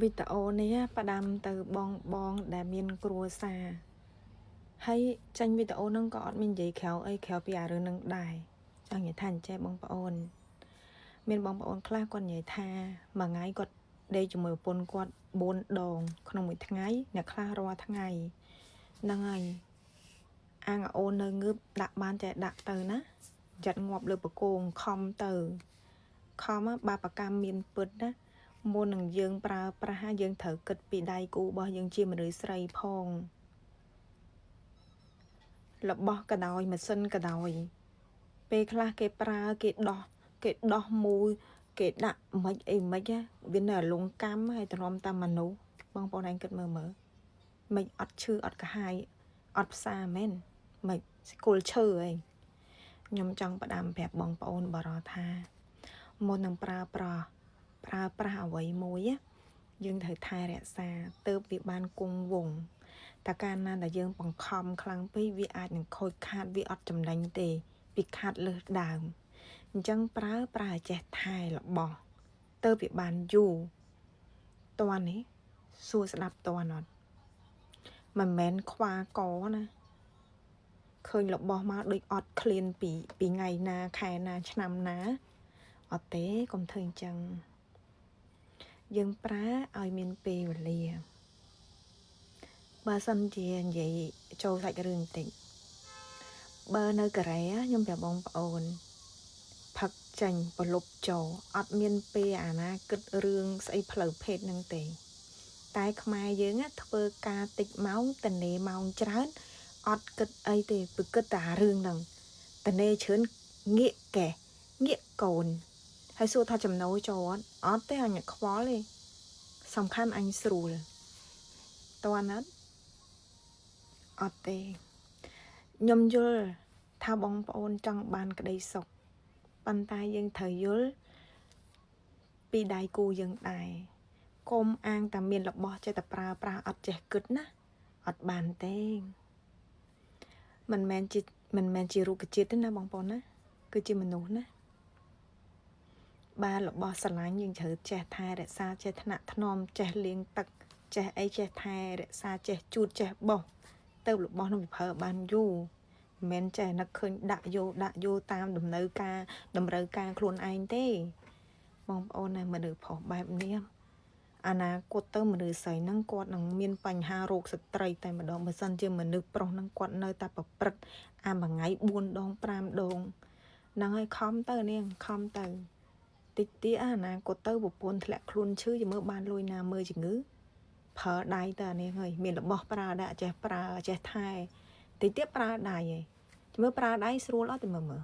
វីដេអូនេះផ្ដាំទៅបងដែលមានគ្រួសារហើយចាញ់វីដេអូហ្នឹងក៏អត់មាននិយាយក្រៅអីក្រៅពីអារឿងហ្នឹងដែរចង់និយាយថាអញ្ចេះបងប្អូនមានបងប្អូនខ្លះគាត់និយាយថាមួយថ្ងៃគាត់ដេកជាមួយប្រពន្ធគាត់4ដងក្នុងមួយថ្ងៃអ្នកខ្លះរាល់ថ្ងៃហ្នឹងហើយអាងអូននៅងើបដាក់បានតែដាក់ទៅណាចាត់ងាប់លើបកងខំទៅខំបាបកម្មមានពិតណាមុននឹងយើងប្រើប្រាស់យើងត្រូវគិតពីដៃគូរបស់យើងជាមនុស្សស្រីផងរបស់ក៏ដោយម៉ាស៊ីនក៏ដោយពេលខ្លះគេប្រើគេដោះមូលគេដាក់មិនអីមិនវានៅលងកម្មហើយទ្រាំតាមមនុស្សបងប្អូនឯងគិតមើលមិនអត់ឈឺអត់កាហាយអត់ផ្សាមែនមិនស្គល់ឈើអីខ្ញុំចង់ផ្ដាំប្រាប់បងប្អូនបរោះថាមុននឹងប្រើប្រាស់អ្វីមួយយើងត្រូវថែរក្សាទៅវាបានគង់វង្សតែកាលណាដែលយើងបង្ខំខ្លាំងពេកវាអាចនឹងខូចខាតវាអត់ចំណេញទេវាខាតលើសដើមអញ្ចឹងប្រើឲ្យចេះថែរបស់ទៅវាបានយូរតើនេះសួរស្ដាប់តើអត់មិនមែនខ្វះកណាឃើញរបស់មកដូចអត់ឃ្លានពីថ្ងៃណាខែណាឆ្នាំណាអត់ទេកុំធ្វើអញ្ចឹងយើងប្រើឲ្យមានពេលវេលាបើសិនជានិយាយចូលសាច់រឿងបន្តិចបើនៅកូរ៉េខ្ញុំប្រាប់បងប្អូនផឹកចាញ់ប្រលប់ចូលអត់មានពេលអាណាគិតរឿងស្អីផ្លូវភេទហ្នឹងទេតែខ្មែរយើងធ្វើការតិចម៉ោងតនេម៉ោងច្រើនអត់គិតអីទេព្រោះគិតតែរឿងហ្នឹងតនេច្រើនងាកកែងាកកូនហើយសួរថាចំណូលចូលអត់ទេអញខ្វល់ទេសំខាន់អញស្រួលតើណាត់អត់ទេខ្ញុំយល់ថាបងប្អូនចង់បានក្តីសុខប៉ុន្តែយើងត្រូវយល់ពីដៃគូយើងដែរកុំអាងតែមានរបស់ចេះតែប្រើប្រាស់អត់ចេះគិតណាអត់បានទេមិនមែនជារុក្ខជាតិទេណាបងប្អូនណាគឺជាមនុស្សណាបាទរបស់ស្រឡាញ់យើងត្រូវចេះថែរក្សាចេះថ្នាក់ថ្នមចេះលាងទឹកចេះអីចេះថែរក្សាចេះជូតចេះបោសទៅរបស់នោះវាប្រើបានយូរមិនមែនចេះនឹកឃើញដាក់យកតាមតម្រូវការខ្លួនឯងទេបងប្អូនណាមនុស្សប្រុសបែបនេះអនាគតទៅមនុស្សស្រីហ្នឹងគាត់នឹងមានបញ្ហារោគស្ត្រីតែម្ដងបើសិនជាមនុស្សប្រុសហ្នឹងគាត់នៅតែប្រព្រឹត្តអាមួយថ្ងៃ4ដង5ដងហ្នឹងហើយខំទៅនាងខំទៅតិចទៀតអនាគតទៅប្រពន្ធធ្លាក់ខ្លួនឈឺជាមើលបានលុយណាមើលជំងឺប្រើដៃទៅអានេះហើយមានរបស់ប្រើដាក់ចេះប្រើចេះថែតិចទៀតប្រើដៃឯងមើលប្រើដៃស្រួលអត់ទៅមើល